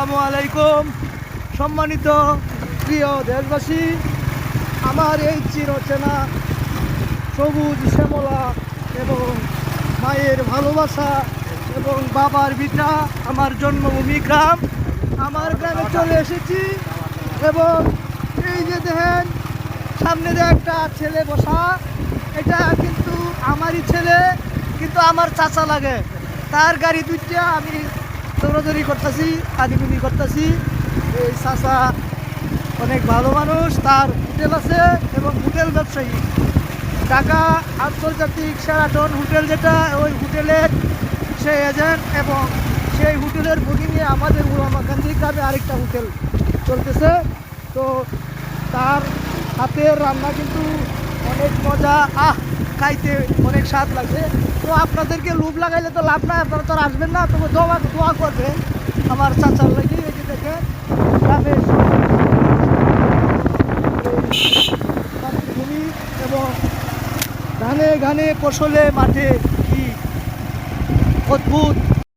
আসসালামু আলাইকুম। সম্মানিত প্রিয় দেশবাসী, আমার এই চিরচেনা সবুজ শ্যামলা এবং মায়ের ভালোবাসা এবং বাবার ভিটা আমার জন্মভূমি গ্রাম, আমার গ্রামে চলে এসেছি। এবং এই যে দেখেন সামনে যে একটা ছেলে বসা, এটা কিন্তু আমারই ছেলে, কিন্তু আমার চাচা লাগে। তার গাড়ি দুইটা আমি দৌড়াদৌড়ি করতেছি, আদিগুনি করতেছি। এই চাচা অনেক ভালো মানুষ, তার হোটেল আছে এবং হোটেল ব্যবসায়ী। ঢাকা আন্তর্জাতিক শেরাটন হোটেল, যেটা ওই হোটেলের সে এজেন্ট, এবং সেই হোটেলের বুকিংয়ে আমাদের উলামাকান্দি গ্রামে আরেকটা হোটেল চলতেছে। তো তার হাতের রান্না কিন্তু অনেক মজা, খাইতে অনেক স্বাদ লাগছে। তো আপনাদেরকে লোভ লাগাইলে তো লাভ নাই, আপনারা তো আর আসবেন না। তবে দোয়া করবে আমার চাচার লাগি। এই যে দেখেন গ্রামের ভূমি এবং ধানে ঘানে ফসলে মাঠে কি অদ্ভুত